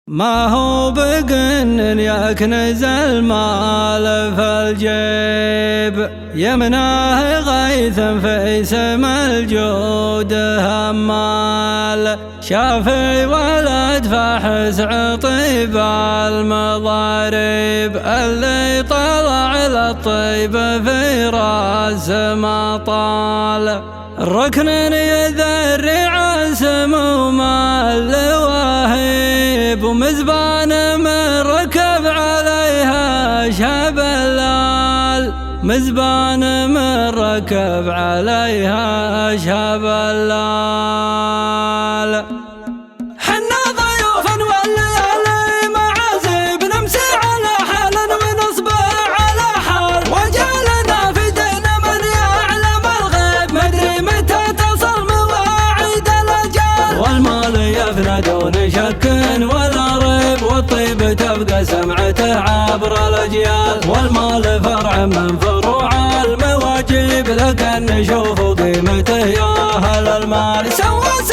ما هو بقن يكنز المال في الجيب، يمناه غيث في سم الجود همال. شافي ولد فاحس عطيب المضارب، اللي طلع للطيب في راس ما طال. ركن يذرع سموم اللواهب، ومزبان من ركب عليها شبلال. مزبان من ركب عليها شبلال. حنا ضيوف والليالي معازيب، نمسي على حال ونصبح على حال. وجعلنا في دين من يعلم الغيب، مدري متى تصل مواعيد الاجال. والمال يفنى دون شك ولا ريب، والطيب تبقى سمعته عبر الاجيال. والمال فرع من فروع المواجب، لكن نشوف قيمته يا اهل المال. سوات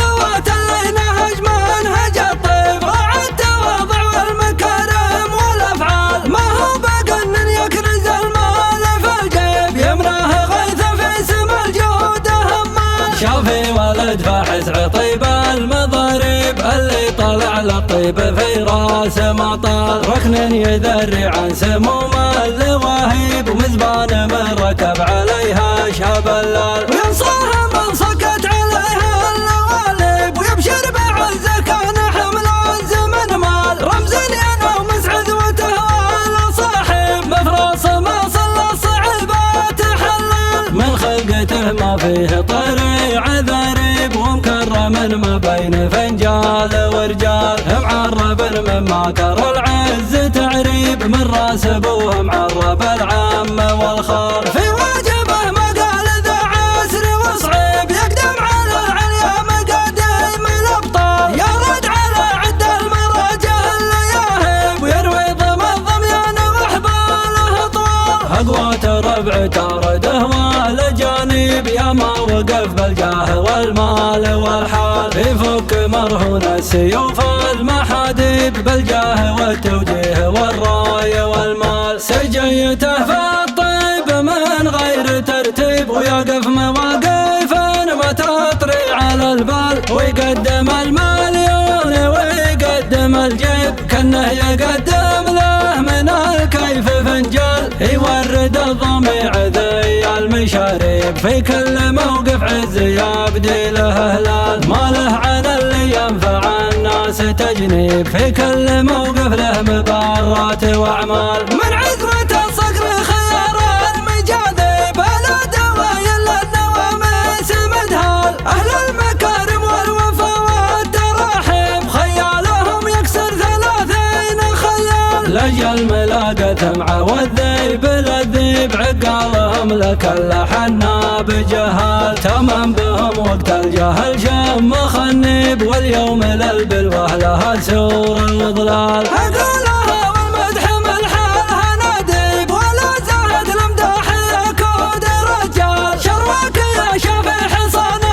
اللي نهج منهج الطيب، راعى التواضع والمكارم والافعال. ما هو بقن يكنز المال في الجيب، يمناه غيث في سم الجود همال. شافي ولد فاحس عطيب المضارب، اللي طلع للطيب في راس ما طال. ركن يذرع عن سموم اللواهب، ومزبان من ركب عليها شبلال. وينصاها من سكت عليها اللوالب، ويبشر بعزه كان حمل الزمن مال. رمز الينا ومسعد وتهوى صاحب، مفراس ما صلى الصعيبات حلال. من خلقته ما فيه طريع ذريب، ومكرم ما بين فنجال ورجال. معرب من ماكر العز تعريب، من راس ابوه معرب العام والخال. في واجبه مقال ذا عسر وصعيب، يقدم على العليا مقاديم الابطال. يرد على عد المراجع اللياهب، ويروي ضم الضميان واحباله طوال. اقوات ربع تارده والاجانب، يا ما وقف بالجاه والمال والحال. يفك مرهون السيوف المحادب، بالجاه والتوجيه والرايه والمال. سجيته في الطيب من غير ترتيب، ويقف مواقف ما تطري على البال. ويقدم المليون ويقدم الجيب، كانه يقدم له من الكيف فنجال. يورد الضميع ذي المشاريب، في كل موقف عز يبدي له هلال. ما له عن اللي ينفع الناس تجنيب، في كل موقف له مبارات واعمال. من عزمة الصقر خيار المجاذب، لا دواء الا النواميس مدهال. اهل المكارم والوفا والتراحم، خيالهم يكسر 30 خيال. لاجل ملاقته مع والذيب للذيب، عقالهم لك حنا بجهال. تمام بهم وقت الجهل شم خنيب، واليوم للبلوه لها سور الضلال. اقولها والمدح ملحالها نديب، ولا زاد المداح يكود رجال. شروك يا شافي حصان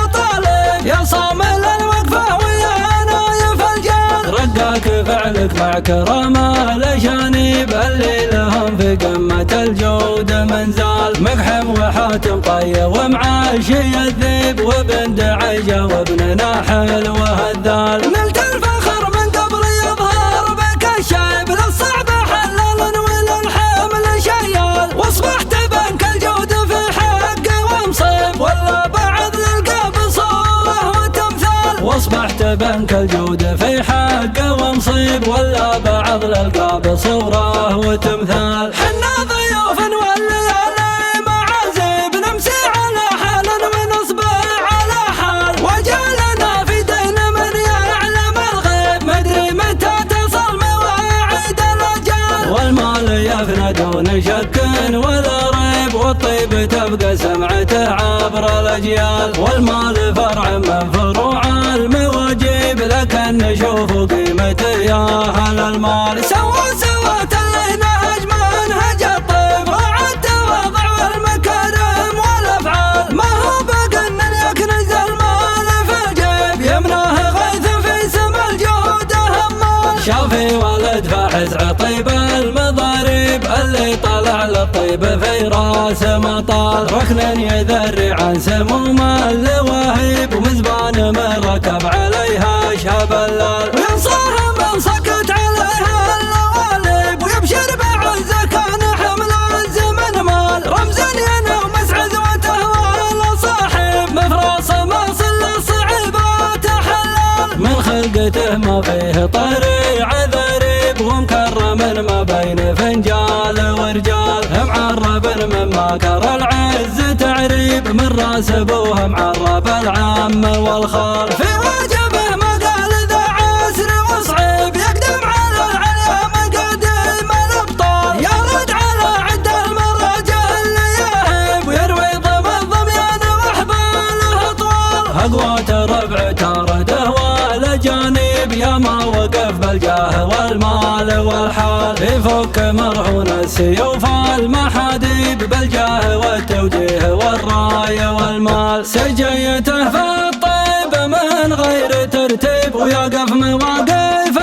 الطالب، يا صامل الوقفه ويا نايف الجال. رقاك فعلك مع كرامه الاشانيب، اللي لهم في قمه الجود منزال. مقحم وحاتم طي ومعاشي الذيب، وابن دعيجه وابن ناحل وهذال. نلت الفخر من قبل يظهر بك الشايب، للصعب حلال وللحمل شيال. واصبحت بنك الجود في حق ومصيب، ولا بعد نلقى بصوره وتمثال. واصبحت بنك الجود في حق ومصيب، ولا بعض نلقى بصوره وتمثال. حنا ضيوف والليالي معازيب، نمسي على حال ونصبح على حال. وجعلنا في دين من يعلم الغيب، مدري متى تصل مواعيد الاجال. والمال يفنى دون شك ولا ريب، والطيب تبقى سمعته عبر الاجيال. والمال فرع من فروع المواجب، لكن نشوف قيمته يا اهل المال. سوات اللي نهج منهج الطيب، راعى التواضع والمكارم والافعال. ما هو بقن يكنز المال في الجيب، يمناه غيث في سم الجود همال. شافي ولد فاحز عطيب المضارب اللي طلع للطيب في راس مطال ركن يذري عن سموم اللواهب ومزبان من ركب عليها شهب اللال وينصاها من سكت عليها اللوالب ويبشر بعزه كان حمل الزمن مال رمز ينوم مسعد وتهوى صاحب مفراس ماصل الصعيبات حلال من خلقته ما فيه طريع ذريب ومكرم ما بين فنجال ورجال معرب من ماكر العز تعريب من راس ابوه معرب العام والخال في واجبه مقال ذا عسر وصعيب يقدم على العليا مقدم الابطال يرد على عد المراجع اللي يهب ويروي ضم الضميان واحباله طوال اقوات ربع تارده والاجانب يا ما وقف بالجاه والمال والحال يفك مرهون السيوف المحاديب بالجاه والتوجيه والرايه والمال سجيته في الطيب من غير ترتيب ويقف مواقف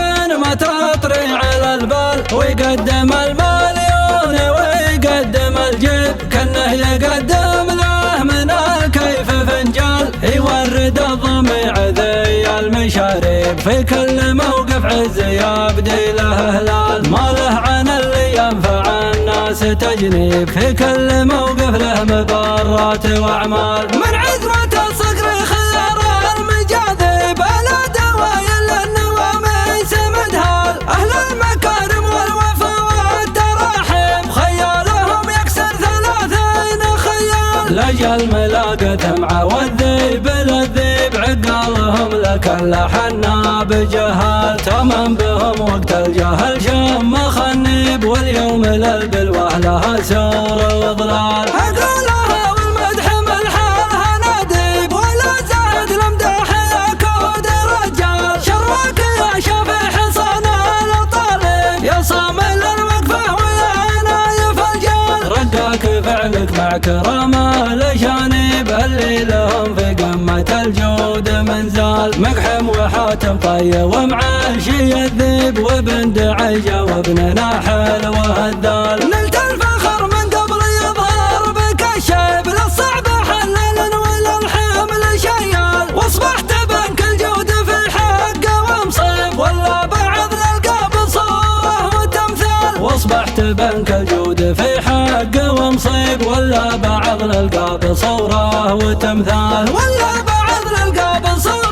ما تطري على البال ويقدم المليون ويقدم الجيب كانه يقدم له من الكيف فنجال يورد الضميع ذي المشاريب في كل موقف عز يبدي له هلال ما له عن اللي ينفع الناس تجنيب في كل موقف له مبرات واعمال من عزمة الصقر خيار المجاذب على دوايل النوامي سمدها اهل المكارم والوفا والتراحم خيالهم يكسر 30 خيال لاجل ملاقته مع والذيب للذيب عقالهم لك لحنا بجهال تمام بهم وقت الجهل شم خنيب واليوم للبلوه لها سور وضلال عقالها والمدح ملحالها ناديب ولا زاد المدح يكود رجال شرك يا شافي حصان الطالب يا صامل الوقفه ويا نايف الجال رقاك فعلك مع كرامه لجانب اللي لهم في قمه الجود منزال مقحم وحاتم طي ومعاشي الذيب وابن دعيجه وابن ناحل وهدال نلت الفخر من قبل يظهر بك الشيب للصعب حلل وللحمل شيال واصبحت بنك الجود في حقه ومصيب ولا بعض الالقاب صوره وتمثال واصبحت بنك الجود في حقه ومصيب ولا بعض الالقاب صوره وتمثال ولا بعض الالقاب صوره